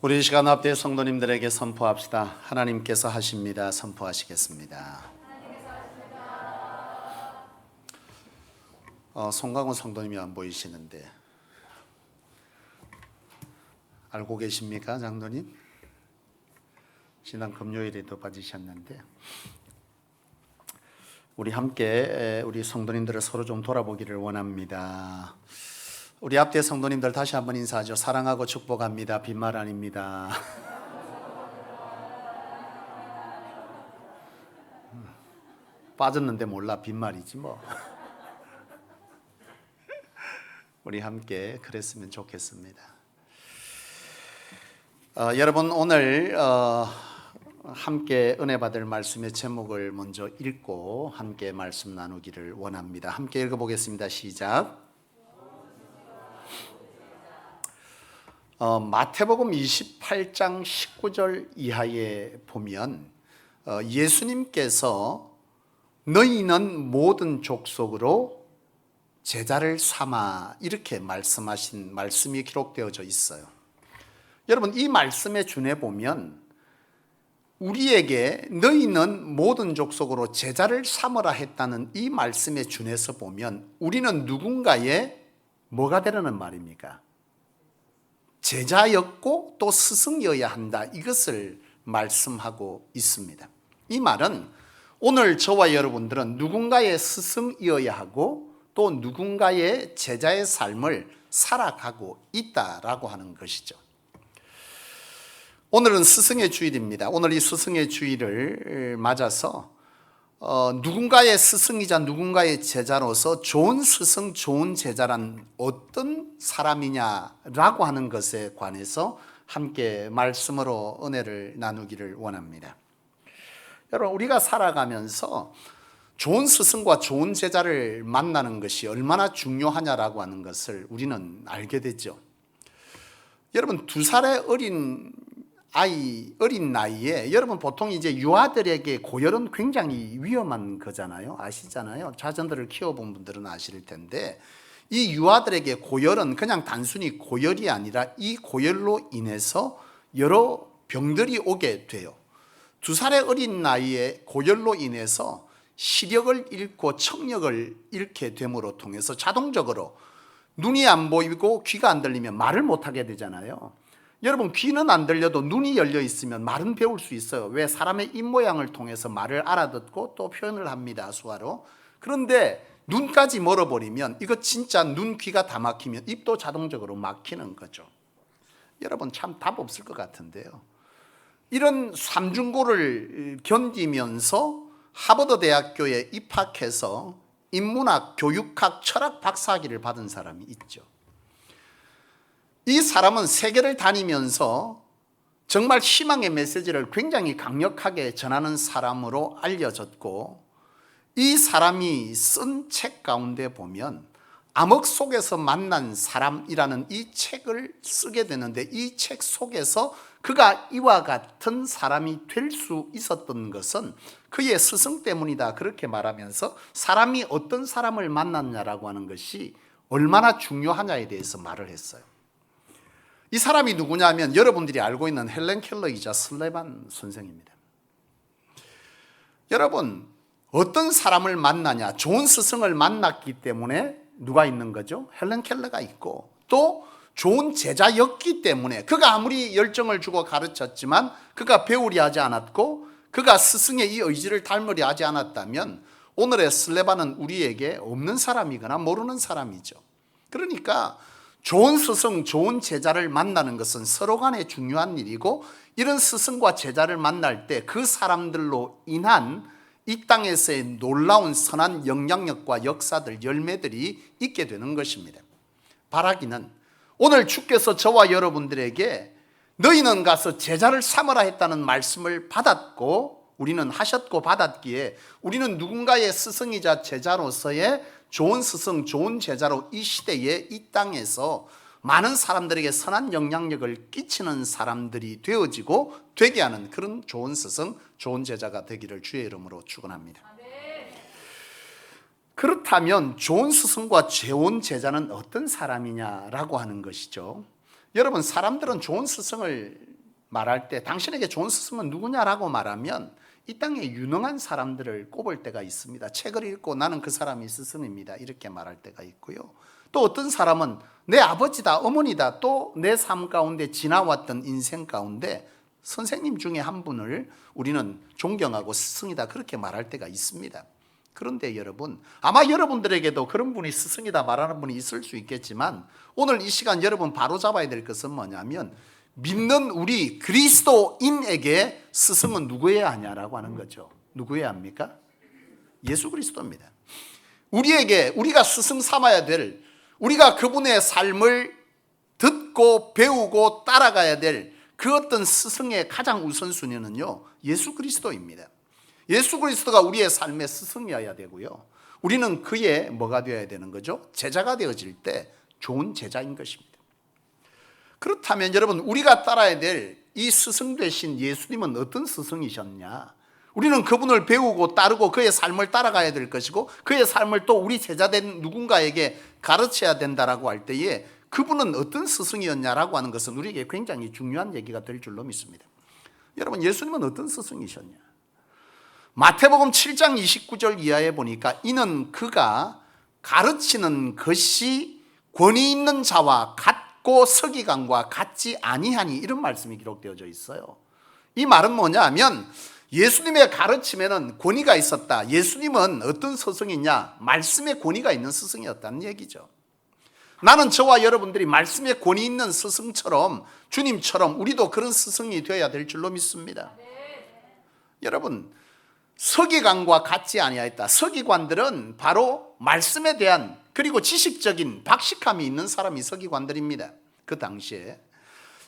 우리 이 시간 앞에 성도님들에게 선포합시다. 하나님께서 하십니다. 선포하시겠습니다. 송강호 성도님이 안 보이시는데 알고 계십니까, 장로님? 지난 금요일에도 빠지셨는데 우리 함께 우리 성도님들을 서로 좀 돌아보기를 원합니다. 우리 앞뒤 성도님들 다시 한번 인사하죠. 사랑하고 축복합니다. 빈말 아닙니다. 빠졌는데 몰라, 빈말이지 뭐. 우리 함께 그랬으면 좋겠습니다. 여러분, 오늘 함께 은혜 받을 말씀의 제목을 먼저 읽고 함께 말씀 나누기를 원합니다. 함께 읽어보겠습니다. 시작. 마태복음 28장 19절 이하에 보면 예수님께서 너희는 모든 족속으로 제자를 삼아 이렇게 말씀하신 말씀이 기록되어져 있어요. 여러분, 이 말씀의 준에 보면 우리에게 너희는 모든 족속으로 제자를 삼으라 했다는 이 말씀의 준에서 보면 우리는 누군가의 뭐가 되려는 말입니까? 제자였고 또 스승이어야 한다, 이것을 말씀하고 있습니다. 이 말은 오늘 저와 여러분들은 누군가의 스승이어야 하고 또 누군가의 제자의 삶을 살아가고 있다라고 하는 것이죠. 오늘은 스승의 주일입니다. 오늘 이 스승의 주일을 맞아서 누군가의 스승이자 누군가의 제자로서 좋은 스승, 좋은 제자란 어떤 사람이냐라고 하는 것에 관해서 함께 말씀으로 은혜를 나누기를 원합니다. 여러분, 우리가 살아가면서 좋은 스승과 좋은 제자를 만나는 것이 얼마나 중요하냐라고 하는 것을 우리는 알게 되죠. 여러분, 2살의 어린 나이에 여러분 보통 이제 유아들에게 고열은 굉장히 위험한 거잖아요. 아시잖아요. 자녀들을 키워본 분들은 아실 텐데 이 유아들에게 고열은 그냥 단순히 고열이 아니라 이 고열로 인해서 여러 병들이 오게 돼요. 2살의 어린 나이에 고열로 인해서 시력을 잃고 청력을 잃게 됨으로 통해서 자동적으로 눈이 안 보이고 귀가 안 들리면 말을 못하게 되잖아요. 여러분, 귀는 안 들려도 눈이 열려 있으면 말은 배울 수 있어요. 왜? 사람의 입모양을 통해서 말을 알아듣고 또 표현을 합니다, 수화로. 그런데 눈까지 멀어버리면 이거 진짜 눈, 귀가 다 막히면 입도 자동적으로 막히는 거죠. 여러분, 참 답 없을 것 같은데요. 이런 삼중고를 견디면서 하버드 대학교에 입학해서 인문학, 교육학, 철학 박사학위를 받은 사람이 있죠. 이 사람은 세계를 다니면서 정말 희망의 메시지를 굉장히 강력하게 전하는 사람으로 알려졌고, 이 사람이 쓴 책 가운데 보면 암흑 속에서 만난 사람이라는 이 책을 쓰게 되는데, 이 책 속에서 그가 이와 같은 사람이 될 수 있었던 것은 그의 스승 때문이다, 그렇게 말하면서 사람이 어떤 사람을 만났냐라고 하는 것이 얼마나 중요하냐에 대해서 말을 했어요. 이 사람이 누구냐면 여러분들이 알고 있는 헬렌 켈러이자 슬레반 선생입니다. 여러분, 어떤 사람을 만나냐, 좋은 스승을 만났기 때문에 누가 있는 거죠? 헬렌 켈러가 있고, 또 좋은 제자였기 때문에 그가 아무리 열정을 주고 가르쳤지만 그가 배우려 하지 않았고 그가 스승의 이 의지를 닮으려 하지 않았다면 오늘의 슬레반은 우리에게 없는 사람이거나 모르는 사람이죠. 그러니까 좋은 스승, 좋은 제자를 만나는 것은 서로 간에 중요한 일이고, 이런 스승과 제자를 만날 때 그 사람들로 인한 이 땅에서의 놀라운 선한 영향력과 역사들, 열매들이 있게 되는 것입니다. 바라기는 오늘 주께서 저와 여러분들에게 너희는 가서 제자를 삼으라 했다는 말씀을 받았고, 우리는 하셨고 받았기에 우리는 누군가의 스승이자 제자로서의 좋은 스승, 좋은 제자로 이 시대에 이 땅에서 많은 사람들에게 선한 영향력을 끼치는 사람들이 되어지고 되게 하는 그런 좋은 스승, 좋은 제자가 되기를 주의 이름으로 축원합니다. 그렇다면 좋은 스승과 좋은 제자는 어떤 사람이냐라고 하는 것이죠. 여러분, 사람들은 좋은 스승을 말할 때 당신에게 좋은 스승은 누구냐라고 말하면 이 땅에 유능한 사람들을 꼽을 때가 있습니다. 책을 읽고 나는 그 사람이 스승입니다. 이렇게 말할 때가 있고요. 또 어떤 사람은 내 아버지다, 어머니다, 또 내 삶 가운데 지나왔던 인생 가운데 선생님 중에 한 분을 우리는 존경하고 스승이다 그렇게 말할 때가 있습니다. 그런데 여러분, 아마 여러분들에게도 그런 분이 스승이다 말하는 분이 있을 수 있겠지만 오늘 이 시간 여러분 바로 잡아야 될 것은 뭐냐면 믿는 우리 그리스도인에게 스승은 누구여야 하냐라고 하는 거죠. 누구여야 합니까? 예수 그리스도입니다. 우리에게 우리가 스승 삼아야 될, 우리가 그분의 삶을 듣고 배우고 따라가야 될 그 어떤 스승의 가장 우선순위는요, 예수 그리스도입니다. 예수 그리스도가 우리의 삶의 스승이어야 되고요, 우리는 그의 뭐가 되어야 되는 거죠? 제자가 되어질 때 좋은 제자인 것입니다. 그렇다면 여러분, 우리가 따라야 될 이 스승 되신 예수님은 어떤 스승이셨냐? 우리는 그분을 배우고 따르고 그의 삶을 따라가야 될 것이고 그의 삶을 또 우리 제자된 누군가에게 가르쳐야 된다라고 할 때에 그분은 어떤 스승이었냐라고 하는 것은 우리에게 굉장히 중요한 얘기가 될 줄로 믿습니다. 여러분, 예수님은 어떤 스승이셨냐? 마태복음 7장 29절 이하에 보니까 이는 그가 가르치는 것이 권위 있는 자와 같고 서기관과 같지 아니하니, 이런 말씀이 기록되어져 있어요. 이 말은 뭐냐 하면 예수님의 가르침에는 권위가 있었다. 예수님은 어떤 스승이냐? 말씀의 권위가 있는 스승이었다는 얘기죠. 나는 저와 여러분들이 말씀의 권위 있는 스승처럼, 주님처럼 우리도 그런 스승이 되어야 될 줄로 믿습니다. 여러분, 서기관과 같지 아니하였다. 서기관들은 바로 말씀에 대한 그리고 지식적인 박식함이 있는 사람이 서기관들입니다. 그 당시에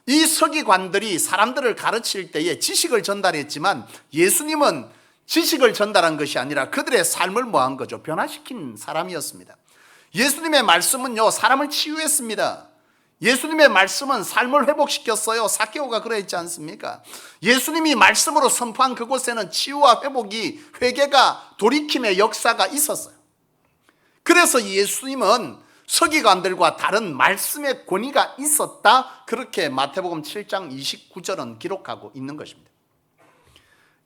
이 서기관들이 사람들을 가르칠 때에 지식을 전달했지만 예수님은 지식을 전달한 것이 아니라 그들의 삶을 뭐한 거죠? 변화시킨 사람이었습니다. 예수님의 말씀은요, 사람을 치유했습니다. 예수님의 말씀은 삶을 회복시켰어요. 삭개오가 그러했지 않습니까? 예수님이 말씀으로 선포한 그곳에는 치유와 회복이, 회개가, 돌이킴의 역사가 있었어요. 그래서 예수님은 서기관들과 다른 말씀의 권위가 있었다, 그렇게 마태복음 7장 29절은 기록하고 있는 것입니다.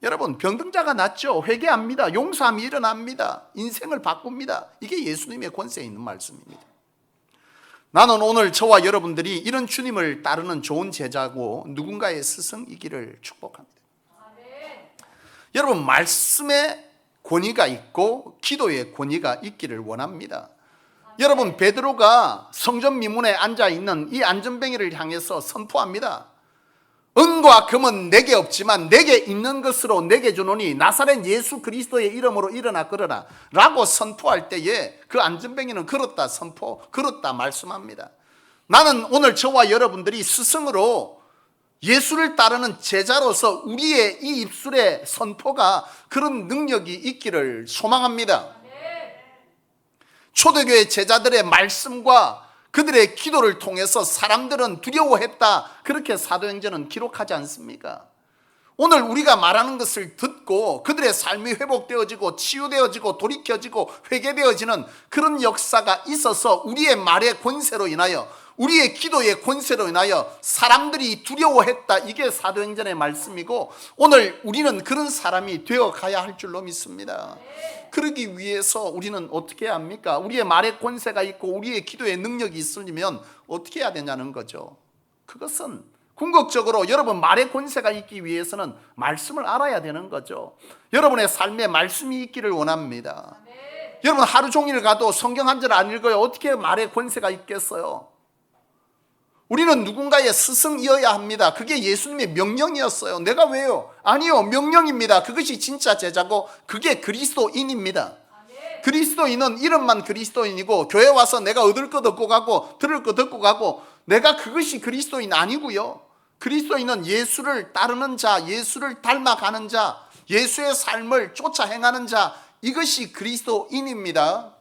여러분, 병든자가 낫죠. 회개합니다. 용서함이 일어납니다. 인생을 바꿉니다. 이게 예수님의 권세에 있는 말씀입니다. 나는 오늘 저와 여러분들이 이런 주님을 따르는 좋은 제자고 누군가의 스승이기를 축복합니다. 여러분, 말씀의 권위가 있고 기도의 권위가 있기를 원합니다. 여러분, 베드로가 성전 미문에 앉아있는 이 안전뱅이를 향해서 선포합니다. 은과 금은 내게 없지만 내게 있는 것으로 내게 주노니 나사렛 예수 그리스도의 이름으로 일어나 걸어라 라고 선포할 때에 그 안전뱅이는 걸었다 걸었다 말씀합니다. 나는 오늘 저와 여러분들이 스승으로 예수를 따르는 제자로서 우리의 이 입술의 선포가 그런 능력이 있기를 소망합니다. 초대교회 제자들의 말씀과 그들의 기도를 통해서 사람들은 두려워했다, 그렇게 사도행전은 기록하지 않습니까? 오늘 우리가 말하는 것을 듣고 그들의 삶이 회복되어지고 치유되어지고 돌이켜지고 회개되어지는 그런 역사가 있어서 우리의 말의 권세로 인하여, 우리의 기도의 권세로 인하여 사람들이 두려워했다, 이게 사도행전의 말씀이고 오늘 우리는 그런 사람이 되어가야 할 줄로 믿습니다. 그러기 위해서 우리는 어떻게 해야 합니까? 우리의 말의 권세가 있고 우리의 기도의 능력이 있으면 어떻게 해야 되냐는 거죠. 그것은 궁극적으로 여러분 말의 권세가 있기 위해서는 말씀을 알아야 되는 거죠. 여러분의 삶에 말씀이 있기를 원합니다. 여러분 하루 종일 가도 성경 한 절 안 읽어요. 어떻게 말의 권세가 있겠어요? 우리는 누군가의 스승이어야 합니다. 그게 예수님의 명령이었어요. 내가 왜요? 아니요, 명령입니다. 그것이 진짜 제자고 그게 그리스도인입니다. 그리스도인은 이름만 그리스도인이고 교회 와서 내가 얻을 것 얻고 가고 들을 것 듣고 가고 내가 그것이 그리스도인 아니고요. 그리스도인은 예수를 따르는 자, 예수를 닮아가는 자, 예수의 삶을 쫓아 행하는 자, 이것이 그리스도인입니다.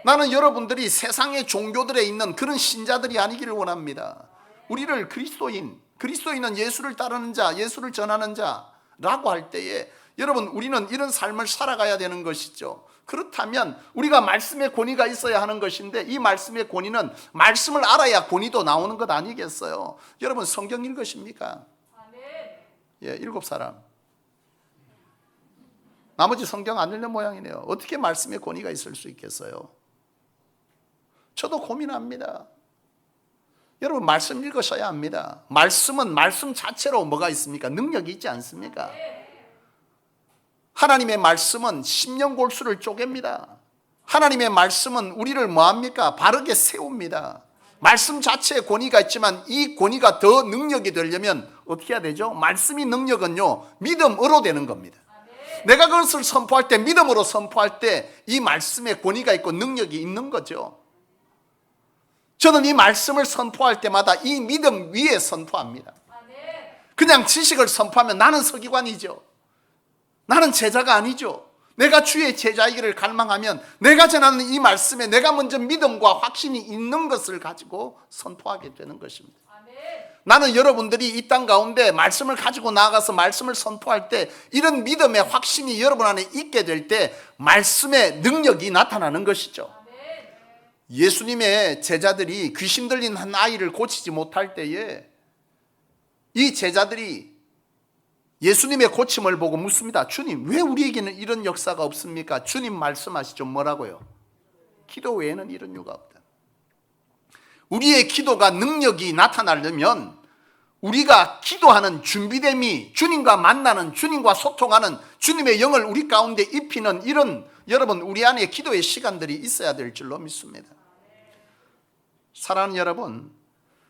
나는 여러분들이 세상의 종교들에 있는 그런 신자들이 아니기를 원합니다. 우리를 그리스도인은 예수를 따르는 자, 예수를 전하는 자라고 할 때에 여러분 우리는 이런 삶을 살아가야 되는 것이죠. 그렇다면 우리가 말씀의 권위가 있어야 하는 것인데 이 말씀의 권위는 말씀을 알아야 권위도 나오는 것 아니겠어요? 여러분 성경 읽으십니까? 예, 7사람. 나머지 성경 안 읽는 모양이네요. 어떻게 말씀에 권위가 있을 수 있겠어요? 저도 고민합니다. 여러분 말씀 읽으셔야 합니다. 말씀은 말씀 자체로 뭐가 있습니까? 능력이 있지 않습니까? 하나님의 말씀은 심령골수를 쪼갭니다. 하나님의 말씀은 우리를 뭐합니까? 바르게 세웁니다. 말씀 자체에 권위가 있지만 이 권위가 더 능력이 되려면 어떻게 해야 되죠? 말씀이 능력은요, 믿음으로 되는 겁니다. 내가 그것을 선포할 때, 믿음으로 선포할 때 이 말씀에 권위가 있고 능력이 있는 거죠. 저는 이 말씀을 선포할 때마다 이 믿음 위에 선포합니다. 그냥 지식을 선포하면 나는 서기관이죠. 나는 제자가 아니죠. 내가 주의 제자이기를 갈망하면 내가 전하는 이 말씀에 내가 먼저 믿음과 확신이 있는 것을 가지고 선포하게 되는 것입니다. 나는 여러분들이 이 땅 가운데 말씀을 가지고 나아가서 말씀을 선포할 때 이런 믿음의 확신이 여러분 안에 있게 될 때 말씀의 능력이 나타나는 것이죠. 예수님의 제자들이 귀신 들린 한 아이를 고치지 못할 때에 이 제자들이 예수님의 고침을 보고 묻습니다. 주님, 왜 우리에게는 이런 역사가 없습니까? 주님 말씀하시죠. 뭐라고요? 기도 외에는 이런 이유가 없다. 우리의 기도가 능력이 나타나려면 우리가 기도하는 준비됨이, 주님과 만나는, 주님과 소통하는, 주님의 영을 우리 가운데 입히는 이런 여러분 우리 안에 기도의 시간들이 있어야 될 줄로 믿습니다. 사랑하는 여러분,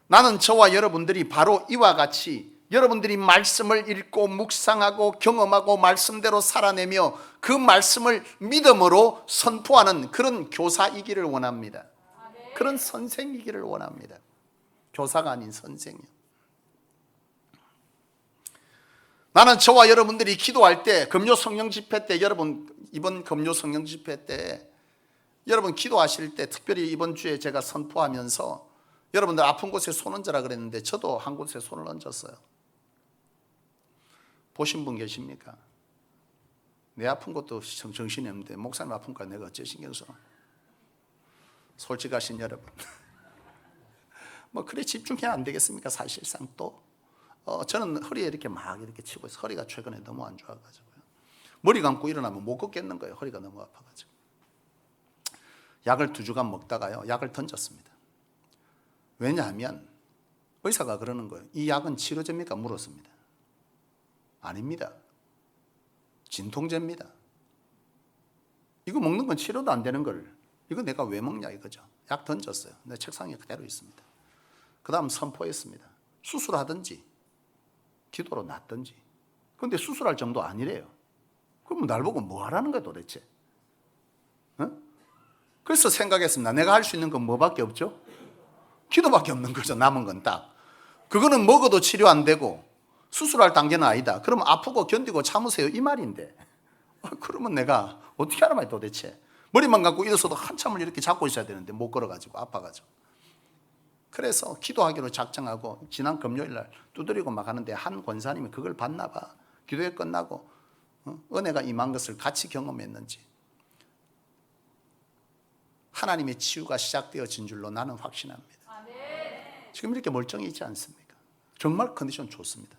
나는 저와 여러분들이 바로 이와 같이 여러분들이 말씀을 읽고 묵상하고 경험하고 말씀대로 살아내며 그 말씀을 믿음으로 선포하는 그런 교사이기를 원합니다. 그런 선생이기를 원합니다. 교사가 아닌 선생이요. 나는 저와 여러분들이 기도할 때, 금요 성령 집회 때, 여러분 이번 금요 성령 집회 때 여러분 기도하실 때 특별히 이번 주에 제가 선포하면서 여러분들 아픈 곳에 손 얹으라 그랬는데 저도 한 곳에 손을 얹었어요. 보신 분 계십니까? 내 아픈 것도 정신이 없는데 목사님 아픈 거 내가 어째 신경 써? 솔직하신 여러분, 뭐 그래 집중해야 안 되겠습니까? 사실상 또 저는 허리에 이렇게 막 이렇게 치고 있어요. 허리가 최근에 너무 안 좋아가지고요. 머리 감고 일어나면 못 걷겠는 거예요. 허리가 너무 아파가지고. 약을 2주간 먹다가요, 약을 던졌습니다. 왜냐하면 의사가 그러는 거예요. 이 약은 치료제입니까? 물었습니다. 아닙니다. 진통제입니다. 이거 먹는 건 치료도 안 되는 걸 이거 내가 왜 먹냐 이거죠. 약 던졌어요. 내 책상에 그대로 있습니다. 그 다음 선포했습니다. 수술하든지 기도로 낫든지. 그런데 수술할 정도 아니래요. 그럼 날 보고 뭐 하라는 거야 도대체? 그래서 생각했습니다. 내가 할 수 있는 건 뭐밖에 없죠? 기도밖에 없는 거죠. 남은 건 딱. 그거는 먹어도 치료 안 되고 수술할 단계는 아니다. 그럼 아프고 견디고 참으세요 이 말인데 그러면 내가 어떻게 하란 말이야 도대체. 머리만 감고 일어서도 한참을 이렇게 잡고 있어야 되는데 못 걸어가지고 아파가지고. 그래서 기도하기로 작정하고 지난 금요일 날 두드리고 막 하는데 한 권사님이 그걸 봤나 봐. 기도회 끝나고 은혜가 임한 것을 같이 경험했는지 하나님의 치유가 시작되어진 줄로 나는 확신합니다. 지금 이렇게 멀쩡히 있지 않습니까? 정말 컨디션 좋습니다.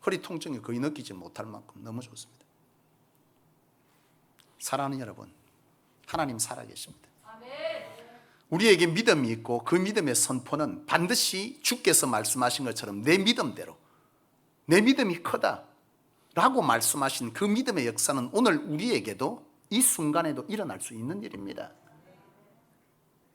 허리 통증이 거의 느끼지 못할 만큼 너무 좋습니다. 사랑하는 여러분, 하나님 살아계십니다. 우리에게 믿음이 있고 그 믿음의 선포는 반드시 주께서 말씀하신 것처럼 내 믿음대로 내 믿음이 크다 라고 말씀하신 그 믿음의 역사는 오늘 우리에게도 이 순간에도 일어날 수 있는 일입니다.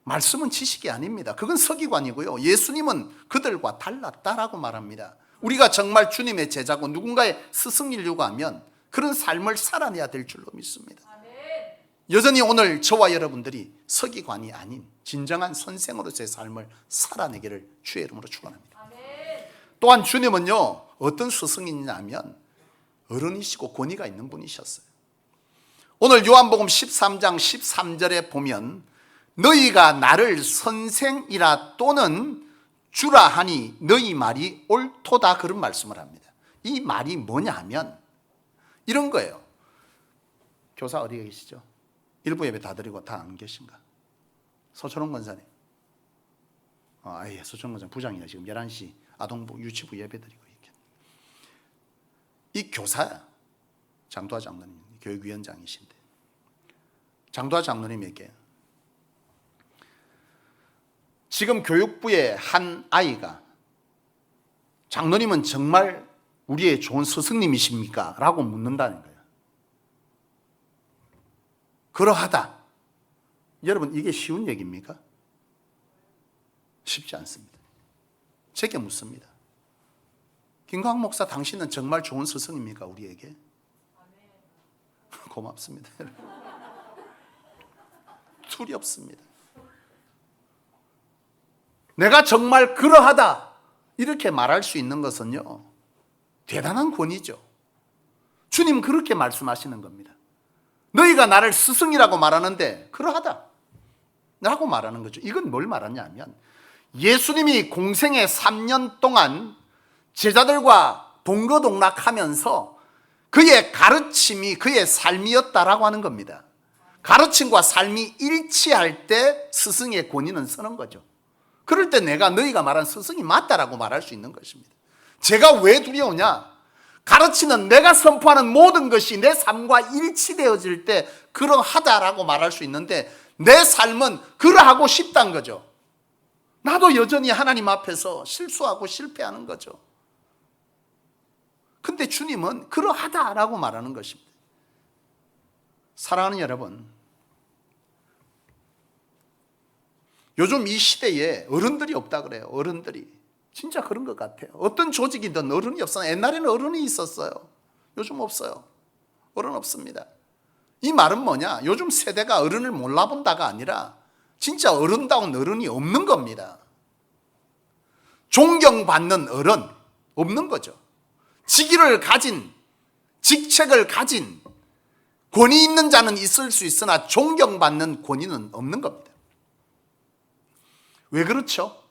말씀은 지식이 아닙니다. 그건 서기관이고요. 예수님은 그들과 달랐다라고 말합니다. 우리가 정말 주님의 제자고 누군가의 스승이려고 하면 그런 삶을 살아내야 될 줄로 믿습니다. 여전히 오늘 저와 여러분들이 서기관이 아닌 진정한 선생으로서의 삶을 살아내기를 주의 이름으로 축원합니다. 또한 주님은요 어떤 스승이냐면 어른이시고 권위가 있는 분이셨어요. 오늘 요한복음 13장 13절에 보면 너희가 나를 선생이라 또는 주라 하니 너희 말이 옳도다 그런 말씀을 합니다. 이 말이 뭐냐 하면 이런 거예요. 교사 어디 계시죠? 일부 예배 다 드리고 다 안 계신가? 서초롱 권사님. 예, 서초롱 권사님 부장이네. 지금 11시 아동부 유치부 예배 드리고 이렇게. 이 교사야. 장도하 장로님, 교육위원장이신데 장도하 장로님에게 지금 교육부의 한 아이가 장로님은 정말 우리의 좋은 스승님이십니까? 라고 묻는다는 거예요. 그러하다. 여러분, 이게 쉬운 얘기입니까? 쉽지 않습니다. 제게 묻습니다. 김광 목사, 당신은 정말 좋은 스승입니까? 우리에게? 고맙습니다. 둘이 없습니다. 내가 정말 그러하다 이렇게 말할 수 있는 것은요, 대단한 권위죠. 주님 그렇게 말씀하시는 겁니다. 너희가 나를 스승이라고 말하는데 그러하다 라고 말하는 거죠. 이건 뭘 말하냐면 예수님이 공생의 3년 동안 제자들과 동거동락하면서 그의 가르침이 그의 삶이었다라고 하는 겁니다. 가르침과 삶이 일치할 때 스승의 권위는 서는 거죠. 그럴 때 내가 너희가 말한 스승이 맞다라고 말할 수 있는 것입니다. 제가 왜 두려우냐? 가르치는 내가 선포하는 모든 것이 내 삶과 일치되어질 때 그러하다라고 말할 수 있는데 내 삶은 그러하고 싶다는 거죠. 나도 여전히 하나님 앞에서 실수하고 실패하는 거죠. 근데 주님은 그러하다라고 말하는 것입니다. 사랑하는 여러분, 요즘 이 시대에 어른들이 없다 그래요. 어른들이. 진짜 그런 것 같아요. 어떤 조직이든 어른이 없어요. 옛날에는 어른이 있었어요. 요즘 없어요. 어른 없습니다. 이 말은 뭐냐? 요즘 세대가 어른을 몰라본다가 아니라 진짜 어른다운 어른이 없는 겁니다. 존경받는 어른 없는 거죠. 직위를 가진, 직책을 가진 권위 있는 자는 있을 수 있으나 존경받는 권위는 없는 겁니다. 왜 그렇죠?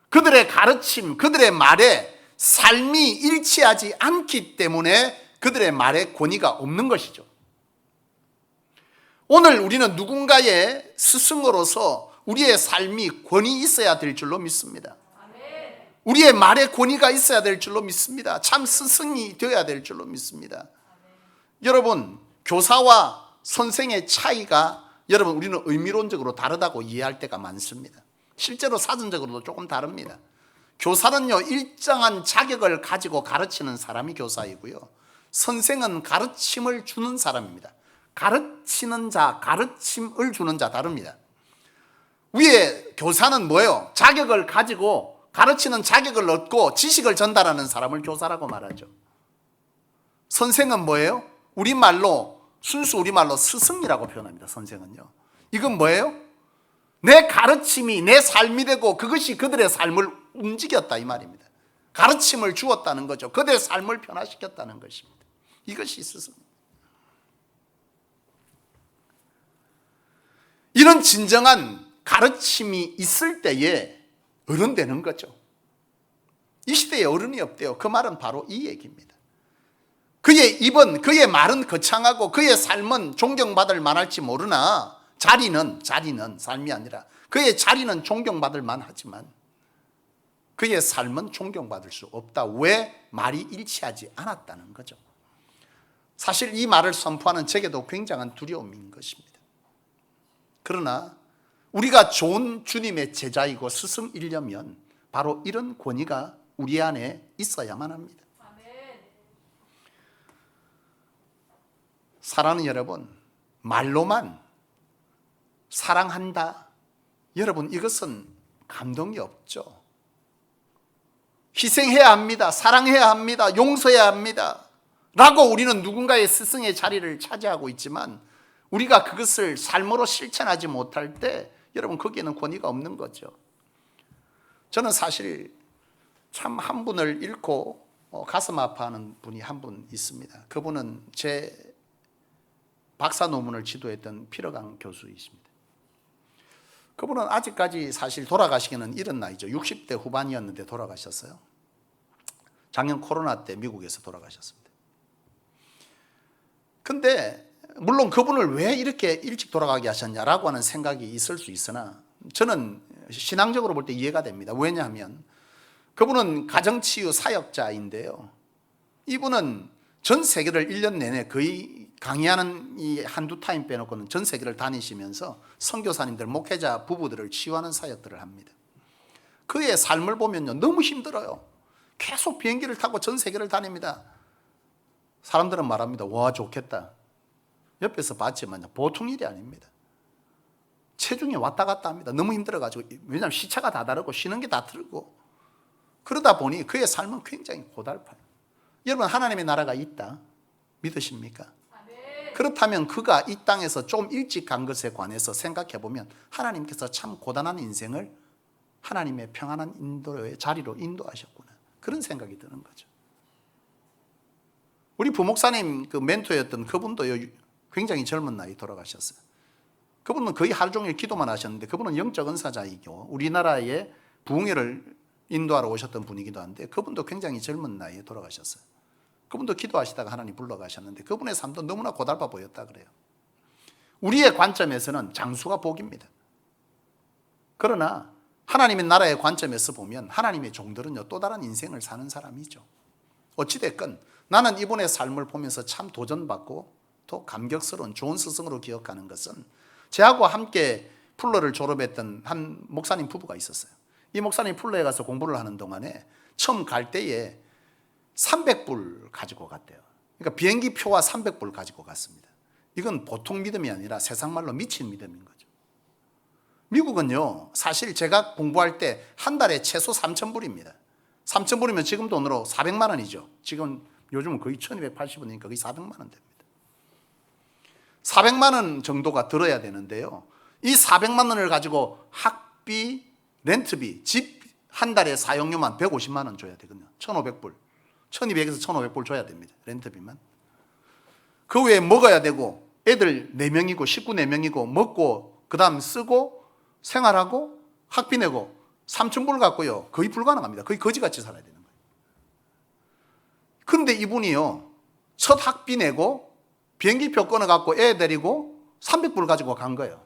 그들의 가르침, 그들의 말에 삶이 일치하지 않기 때문에 그들의 말에 권위가 없는 것이죠. 오늘 우리는 누군가의 스승으로서 우리의 삶이 권위 있어야 될 줄로 믿습니다. 우리의 말에 권위가 있어야 될 줄로 믿습니다. 참 스승이 되어야 될 줄로 믿습니다. 여러분, 교사와 선생의 차이가 여러분 우리는 의미론적으로 다르다고 이해할 때가 많습니다. 실제로 사전적으로도 조금 다릅니다. 교사는요, 일정한 자격을 가지고 가르치는 사람이 교사이고요, 선생은 가르침을 주는 사람입니다. 가르치는 자, 가르침을 주는 자 다릅니다. 위에 교사는 뭐예요? 자격을 가지고 가르치는 자격을 얻고 지식을 전달하는 사람을 교사라고 말하죠. 선생은 뭐예요? 우리말로, 순수 우리말로 스승이라고 표현합니다. 선생은요. 이건 뭐예요? 내 가르침이 내 삶이 되고 그것이 그들의 삶을 움직였다 이 말입니다. 가르침을 주었다는 거죠. 그들의 삶을 변화시켰다는 것입니다. 이것이 스승입니다. 이런 진정한 가르침이 있을 때에 어른 되는 거죠. 이 시대에 어른이 없대요. 그 말은 바로 이 얘기입니다. 그의 입은, 그의 말은 거창하고 그의 삶은 존경받을 만할지 모르나 자리는 삶이 아니라 그의 자리는 존경받을 만하지만 그의 삶은 존경받을 수 없다. 왜? 말이 일치하지 않았다는 거죠. 사실 이 말을 선포하는 제게도 굉장한 두려움인 것입니다. 그러나 우리가 좋은 주님의 제자이고 스승이려면 바로 이런 권위가 우리 안에 있어야만 합니다. 사랑하는 여러분, 말로만 사랑한다, 여러분 이것은 감동이 없죠. 희생해야 합니다. 사랑해야 합니다. 용서해야 합니다 라고 우리는 누군가의 스승의 자리를 차지하고 있지만 우리가 그것을 삶으로 실천하지 못할 때 여러분 거기에는 권위가 없는 거죠. 저는 사실 참 한 분을 잃고 가슴 아파하는 분이 한 분 있습니다. 그분은 제 박사 논문을 지도했던 피러강 교수이십니다. 그분은 아직까지 사실 돌아가시기는 이른 나이죠. 60대 후반이었는데 돌아가셨어요. 작년 코로나 때 미국에서 돌아가셨습니다. 근데 물론 그분을 왜 이렇게 일찍 돌아가게 하셨냐라고 하는 생각이 있을 수 있으나 저는 신앙적으로 볼 때 이해가 됩니다. 왜냐하면 그분은 가정치유 사역자인데요, 이분은 전 세계를 1년 내내 거의 강의하는 이 한두 타임 빼놓고는 전 세계를 다니시면서 선교사님들, 목회자 부부들을 치유하는 사역들을 합니다. 그의 삶을 보면요, 너무 힘들어요. 계속 비행기를 타고 전 세계를 다닙니다. 사람들은 말합니다. 와, 좋겠다. 옆에서 봤지만 보통 일이 아닙니다. 체중이 왔다 갔다 합니다. 너무 힘들어가지고. 왜냐하면 시차가 다 다르고 쉬는 게 다 다르고. 그러다 보니 그의 삶은 굉장히 고달파요. 여러분, 하나님의 나라가 있다 믿으십니까? 그렇다면 그가 이 땅에서 좀 일찍 간 것에 관해서 생각해 보면 하나님께서 참 고단한 인생을 하나님의 평안한 인도의 자리로 인도하셨구나, 그런 생각이 드는 거죠. 우리 부목사님 그 멘토였던 그분도 굉장히 젊은 나이 돌아가셨어요. 그분은 거의 하루 종일 기도만 하셨는데, 그분은 영적 은사자이고 우리나라에 부흥회를 인도하러 오셨던 분이기도 한데, 그분도 굉장히 젊은 나이에 돌아가셨어요. 그분도 기도하시다가 하나님 불러가셨는데 그분의 삶도 너무나 고달파 보였다 그래요. 우리의 관점에서는 장수가 복입니다. 그러나 하나님의 나라의 관점에서 보면 하나님의 종들은요, 또 다른 인생을 사는 사람이죠. 어찌됐건 나는 이분의 삶을 보면서 참 도전받고 또 감격스러운 좋은 스승으로 기억하는 것은, 저하고 함께 풀러를 졸업했던 한 목사님 부부가 있었어요. 이 목사님 풀러에 가서 공부를 하는 동안에 처음 갈 때에 300불 가지고 갔대요. 그러니까 비행기 표와 300불 가지고 갔습니다. 이건 보통 믿음이 아니라 세상 말로 미친 믿음인 거죠. 미국은요, 사실 제가 공부할 때 한 달에 최소 3,000불입니다. 3,000불이면 지금 돈으로 400만 원이죠. 지금 요즘은 거의 1,280원이니까 거의 400만 원 됩니다. 400만 원 정도가 들어야 되는데요, 이 400만 원을 가지고 학비, 렌트비, 집 한 달에 사용료만 150만 원 줘야 되거든요. 1,500불. 1,200에서 1,500불 줘야 됩니다. 렌트비만. 그 외에 먹어야 되고, 애들 4명이고 식구 4명이고 먹고 그 다음 쓰고 생활하고 학비 내고 3,000불 갖고요, 거의 불가능합니다. 거의 거지같이 살아야 되는 거예요. 근데 이분이요, 첫 학비 내고 비행기표 끊어갖고 애 데리고 300불 가지고 간 거예요.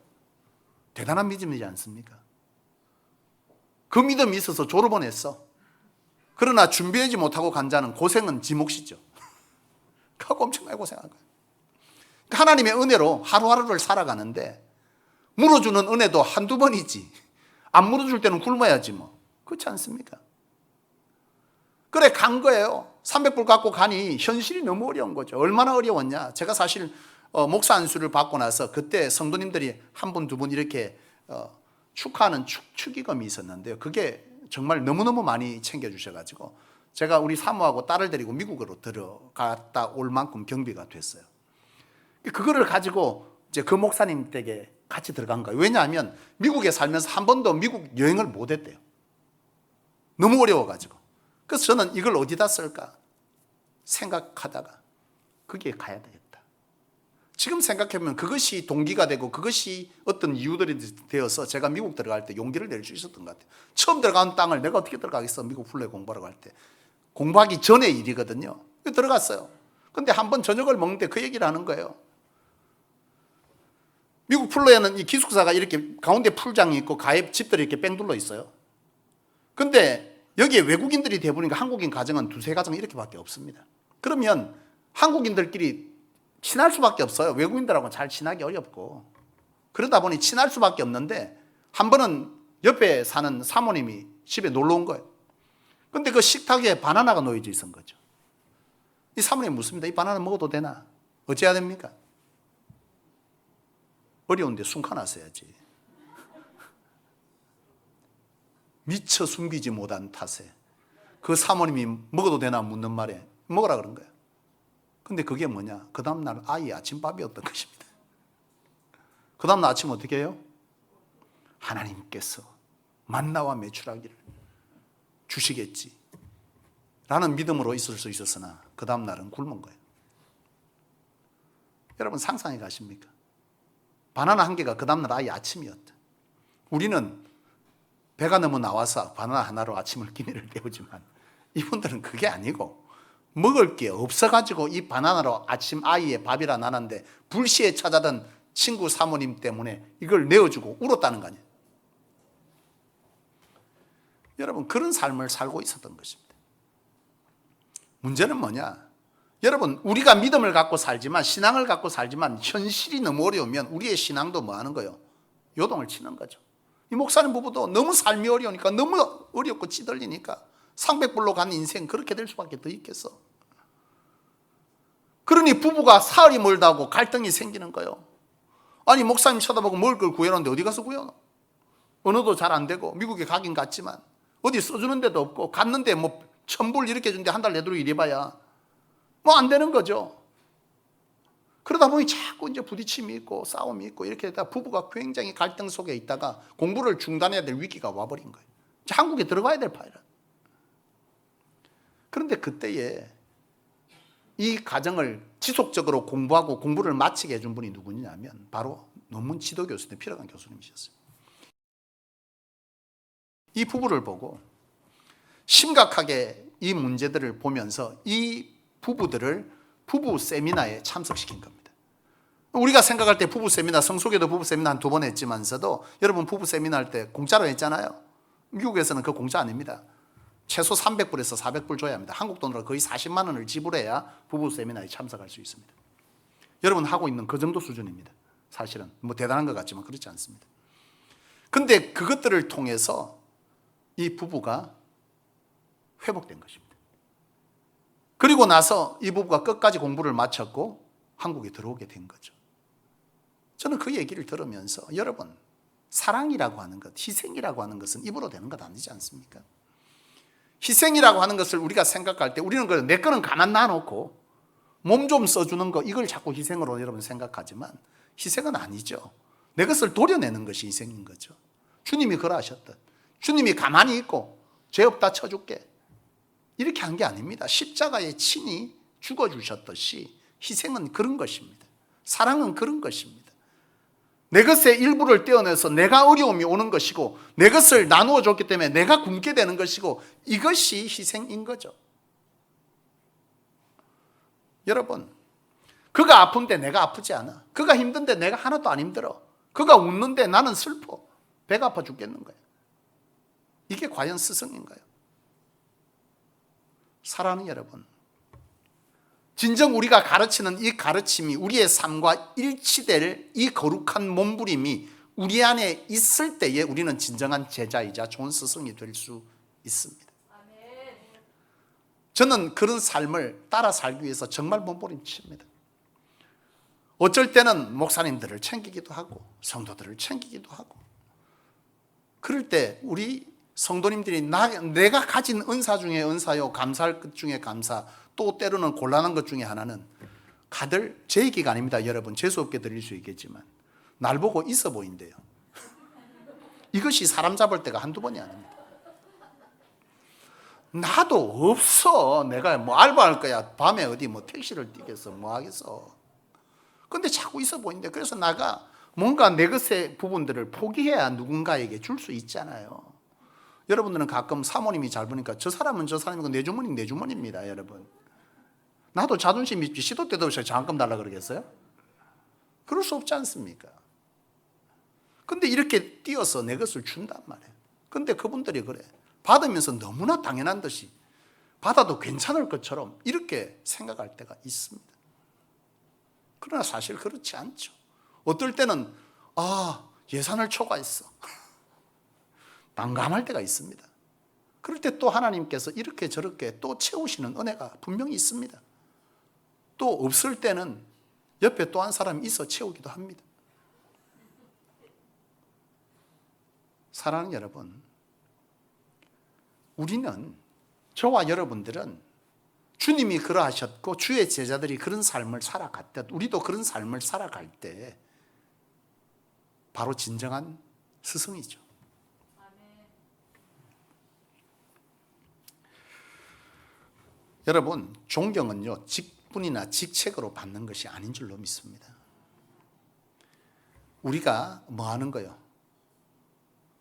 대단한 믿음이지 않습니까? 그 믿음이 있어서 졸업은 했어. 그러나 준비하지 못하고 간 자는 고생은 지 몫이죠. 그하고 엄청나게 고생한 거예요. 하나님의 은혜로 하루하루를 살아가는데, 물어주는 은혜도 한두 번이지, 안 물어줄 때는 굶어야지 뭐. 그렇지 않습니까? 그래 간 거예요. 300불 갖고 가니 현실이 너무 어려운 거죠. 얼마나 어려웠냐. 제가 사실 목사 안수를 받고 나서 그때 성도님들이 한 분, 두 분 이렇게 축하하는 축의금이 있었는데요, 그게 정말 너무너무 많이 챙겨주셔가지고 제가 우리 사모하고 딸을 데리고 미국으로 들어갔다 올 만큼 경비가 됐어요. 그거를 가지고 이제 그 목사님 댁에 같이 들어간 거예요. 왜냐하면 미국에 살면서 한 번도 미국 여행을 못 했대요. 너무 어려워가지고. 그래서 저는 이걸 어디다 쓸까 생각하다가 거기에 가야 되겠다. 지금 생각해보면 그것이 동기가 되고 그것이 어떤 이유들이 되어서 제가 미국 들어갈 때 용기를 낼 수 있었던 것 같아요. 처음 들어간 땅을 내가 어떻게 들어가겠어, 미국 플레이 공부하러 갈 때. 공부하기 전의 일이거든요. 들어갔어요. 근데 한 번 저녁을 먹는데 그 얘기를 하는 거예요. 미국 플로에는 이 기숙사가 이렇게 가운데 풀장이 있고 가에 집들이 이렇게 뺑 둘러 있어요. 근데 여기에 외국인들이 대부분이니까 한국인 가정은 두세 가정 이렇게밖에 없습니다. 그러면 한국인들끼리 친할 수밖에 없어요. 외국인들하고는 잘 친하기 어렵고. 그러다 보니 친할 수밖에 없는데, 한 번은 옆에 사는 사모님이 집에 놀러 온 거예요. 근데 그 식탁에 바나나가 놓여져 있었던 거죠. 이 사모님이 묻습니다. 이 바나나 먹어도 되나? 어찌해야 됩니까? 어려운데 숨가놨어야지. 미처 숨기지 못한 탓에 그 사모님이 먹어도 되나 묻는 말에 먹으라 그런 거예요. 근데 그게 뭐냐? 그 다음날 아이의 아침밥이었던 것입니다. 그 다음날 아침 어떻게 해요? 하나님께서 만나와 메추라기를 주시겠지 라는 믿음으로 있을 수 있었으나 그 다음날은 굶은 거예요. 여러분 상상해 가십니까? 바나나 한 개가 그 다음날 아이 아침이었다. 우리는 배가 너무 나와서 바나나 하나로 아침을 기내를 때우지만 이분들은 그게 아니고 먹을 게 없어가지고 이 바나나로 아침 아이의 밥이라 나는데 불시에 찾아든 친구 사모님 때문에 이걸 내어주고 울었다는 거 아니에요. 여러분 그런 삶을 살고 있었던 것입니다. 문제는 뭐냐? 여러분, 우리가 믿음을 갖고 살지만, 신앙을 갖고 살지만 현실이 너무 어려우면 우리의 신앙도 뭐 하는 거예요? 요동을 치는 거죠. 이 목사님 부부도 너무 삶이 어려우니까, 너무 어렵고 찌들리니까 상백불로 간 인생 그렇게 될 수밖에 더 있겠어. 그러니 부부가 사흘이 멀다고 갈등이 생기는 거예요. 아니, 목사님 쳐다보고 먹을 걸 구해놨는데 어디 가서 구해놔? 언어도 잘 안 되고, 미국에 가긴 갔지만 어디 써주는 데도 없고, 갔는데 뭐 1,000불 이렇게 주는데 한 달 내도록 이래봐야 뭐 안 되는 거죠. 그러다 보니 자꾸 이제 부딪힘이 있고 싸움이 있고, 이렇게 되다 부부가 굉장히 갈등 속에 있다가 공부를 중단해야 될 위기가 와버린 거예요. 한국에 들어가야 될 판이라. 그런데 그때에 이 가정을 지속적으로 공부하고 공부를 마치게 해준 분이 누구냐면 바로 논문 지도 교수님, 피러간 교수님이셨어요. 이 부부를 보고 심각하게 이 문제들을 보면서 이 부부들을 부부 세미나에 참석시킨 겁니다. 우리가 생각할 때 부부 세미나, 성소교도 부부 세미나 한 2번 했지만서도 여러분 부부 세미나 할 때 공짜로 했잖아요. 미국에서는 그 공짜 아닙니다. 최소 300불에서 400불 줘야 합니다. 한국 돈으로 거의 40만 원을 지불해야 부부 세미나에 참석할 수 있습니다. 여러분 하고 있는 그 정도 수준입니다. 사실은 뭐 대단한 것 같지만 그렇지 않습니다. 근데 그것들을 통해서 이 부부가 회복된 것입니다. 그리고 나서 이 부부가 끝까지 공부를 마쳤고 한국에 들어오게 된 거죠. 저는 그 얘기를 들으면서 여러분, 사랑이라고 하는 것, 희생이라고 하는 것은 입으로 되는 것 아니지 않습니까? 희생이라고 하는 것을 우리가 생각할 때 우리는 내 거는 가만 놔놓고 몸 좀 써주는 거, 이걸 자꾸 희생으로 여러분 생각하지만 희생은 아니죠. 내 것을 도려내는 것이 희생인 거죠. 주님이 그러하셨던, 주님이 가만히 있고 죄 없다 쳐줄게 이렇게 한 게 아닙니다. 십자가에 친히 죽어주셨듯이 희생은 그런 것입니다. 사랑은 그런 것입니다. 내 것의 일부를 떼어내서 내가 어려움이 오는 것이고, 내 것을 나누어 줬기 때문에 내가 굶게 되는 것이고, 이것이 희생인 거죠. 여러분, 그가 아픈데 내가 아프지 않아. 그가 힘든데 내가 하나도 안 힘들어. 그가 웃는데 나는 슬퍼. 배가 아파 죽겠는 거야. 이게 과연 스승인가요? 사랑하는 여러분, 진정 우리가 가르치는 이 가르침이 우리의 삶과 일치될 이 거룩한 몸부림이 우리 안에 있을 때에 우리는 진정한 제자이자 좋은 스승이 될 수 있습니다. 저는 그런 삶을 따라 살기 위해서 정말 몸부림칩니다. 어쩔 때는 목사님들을 챙기기도 하고 성도들을 챙기기도 하고, 그럴 때 우리 성도님들이 내가 가진 은사 중에 은사요, 감사할 것 중에 감사, 또 때로는 곤란한 것 중에 하나는, 다들 제 얘기가 아닙니다. 여러분 재수없게 들릴 수 있겠지만 날 보고 있어 보인대요. 이것이 사람 잡을 때가 한두 번이 아닙니다. 나도 없어. 내가 뭐 알바할 거야. 밤에 어디 뭐 택시를 뛰겠어. 뭐 하겠어. 근데 자꾸 있어 보이는데, 그래서 나가 뭔가 내 것의 부분들을 포기해야 누군가에게 줄 수 있잖아요. 여러분들은 가끔 사모님이 잘 보니까 저 사람은 저 사람이고 내 주머니는 내 주머니입니다. 여러분, 나도 자존심 있지. 시도 때도 없이 장학금 달라 그러겠어요? 그럴 수 없지 않습니까? 근데 이렇게 띄어서 내 것을 준단 말이에요. 근데 그분들이 그래, 받으면서 너무나 당연한 듯이 받아도 괜찮을 것처럼 이렇게 생각할 때가 있습니다. 그러나 사실 그렇지 않죠. 어떨 때는 예산을 초과했어. 난감할 때가 있습니다. 그럴 때 또 하나님께서 이렇게 저렇게 또 채우시는 은혜가 분명히 있습니다. 또 없을 때는 옆에 또 한 사람이 있어 채우기도 합니다. 사랑하는 여러분, 우리는, 저와 여러분들은 주님이 그러하셨고 주의 제자들이 그런 삶을 살아갔듯 우리도 그런 삶을 살아갈 때 바로 진정한 스승이죠. 여러분, 존경은요 직분이나 직책으로 받는 것이 아닌 줄로 믿습니다. 우리가 뭐 하는 거요?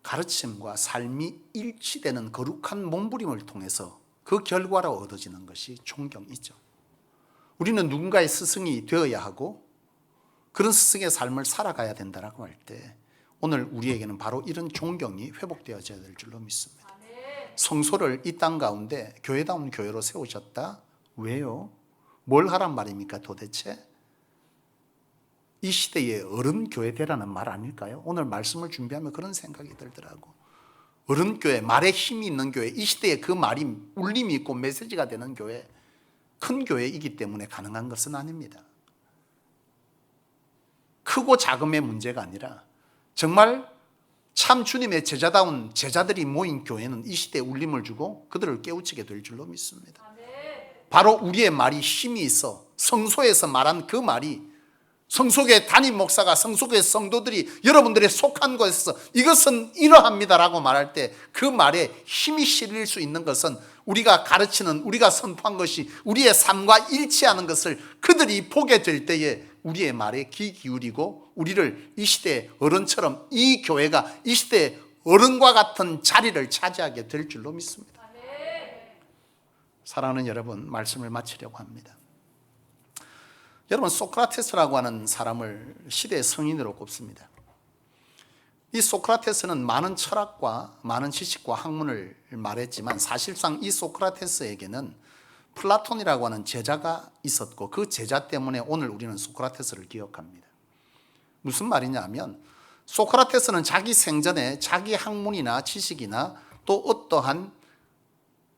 가르침과 삶이 일치되는 거룩한 몸부림을 통해서 그 결과로 얻어지는 것이 존경이죠. 우리는 누군가의 스승이 되어야 하고 그런 스승의 삶을 살아가야 된다고 할 때 오늘 우리에게는 바로 이런 존경이 회복되어져야 될 줄로 믿습니다. 성소를 이 땅 가운데 교회다운 교회로 세우셨다. 왜요? 뭘 하란 말입니까 도대체? 이 시대의 어른교회 되라는 말 아닐까요? 오늘 말씀을 준비하면 그런 생각이 들더라고. 어른교회, 말에 힘이 있는 교회, 이 시대에 그 말이 울림이 있고 메시지가 되는 교회, 큰 교회이기 때문에 가능한 것은 아닙니다. 크고 작음의 문제가 아니라 정말 참 주님의 제자다운 제자들이 모인 교회는 이 시대에 울림을 주고 그들을 깨우치게 될 줄로 믿습니다. 바로 우리의 말이 힘이 있어 성소에서 말한 그 말이 성소교회 담임 목사가 성소교회 성도들이 여러분들의 속한 곳에서 이것은 이러합니다라고 말할 때 그 말에 힘이 실릴 수 있는 것은 우리가 가르치는 우리가 선포한 것이 우리의 삶과 일치하는 것을 그들이 보게 될 때에 우리의 말에 귀 기울이고 우리를 이 시대의 어른처럼 이 교회가 이 시대의 어른과 같은 자리를 차지하게 될 줄로 믿습니다. 사랑하는 여러분, 말씀을 마치려고 합니다. 여러분, 소크라테스라고 하는 사람을 시대의 성인으로 꼽습니다. 이 소크라테스는 많은 철학과 많은 지식과 학문을 말했지만 사실상 이 소크라테스에게는 플라톤이라고 하는 제자가 있었고 그 제자 때문에 오늘 우리는 소크라테스를 기억합니다. 무슨 말이냐 하면 소크라테스는 자기 생전에 자기 학문이나 지식이나 또 어떠한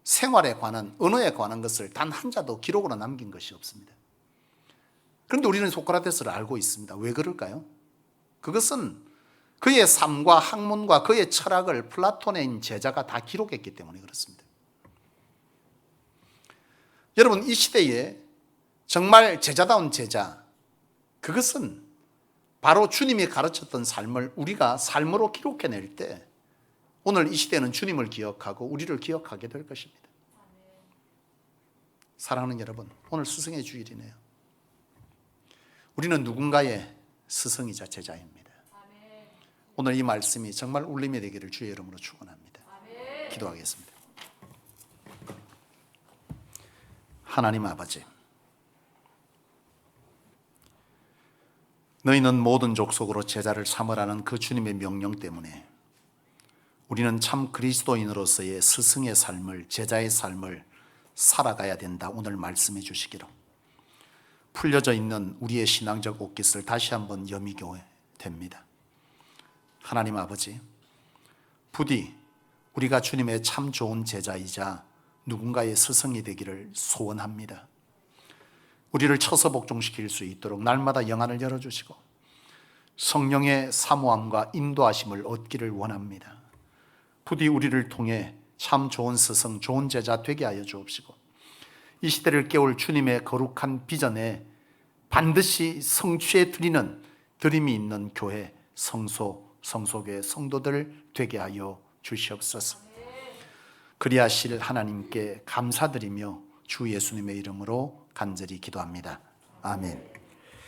생활에 관한 언어에 관한 것을 단 한 자도 기록으로 남긴 것이 없습니다. 그런데 우리는 소크라테스를 알고 있습니다. 왜 그럴까요? 그것은 그의 삶과 학문과 그의 철학을 플라톤의 제자가 다 기록했기 때문에 그렇습니다. 여러분, 이 시대에 정말 제자다운 제자, 그것은 바로 주님이 가르쳤던 삶을 우리가 삶으로 기록해낼 때 오늘 이 시대는 주님을 기억하고 우리를 기억하게 될 것입니다. 사랑하는 여러분, 오늘 스승의 주일이네요. 우리는 누군가의 스승이자 제자입니다. 오늘 이 말씀이 정말 울림이 되기를 주의 이름으로 축원합니다. 기도하겠습니다. 하나님 아버지, 너희는 모든 족속으로 제자를 삼으라는 그 주님의 명령 때문에 우리는 참 그리스도인으로서의 스승의 삶을, 제자의 삶을 살아가야 된다. 오늘 말씀해 주시기로 풀려져 있는 우리의 신앙적 옷깃을 다시 한번 여미게 됩니다. 하나님 아버지, 부디 우리가 주님의 참 좋은 제자이자 누군가의 스승이 되기를 소원합니다. 우리를 쳐서 복종시킬 수 있도록 날마다 영안을 열어주시고 성령의 사모함과 인도하심을 얻기를 원합니다. 부디 우리를 통해 참 좋은 스승, 좋은 제자 되게 하여 주옵시고 이 시대를 깨울 주님의 거룩한 비전에 반드시 성취해 드리는 드림이 있는 교회, 성소교회 성도들 되게 하여 주시옵소서. 그리하실 하나님께 감사드리며 주 예수님의 이름으로 간절히 기도합니다. 아멘.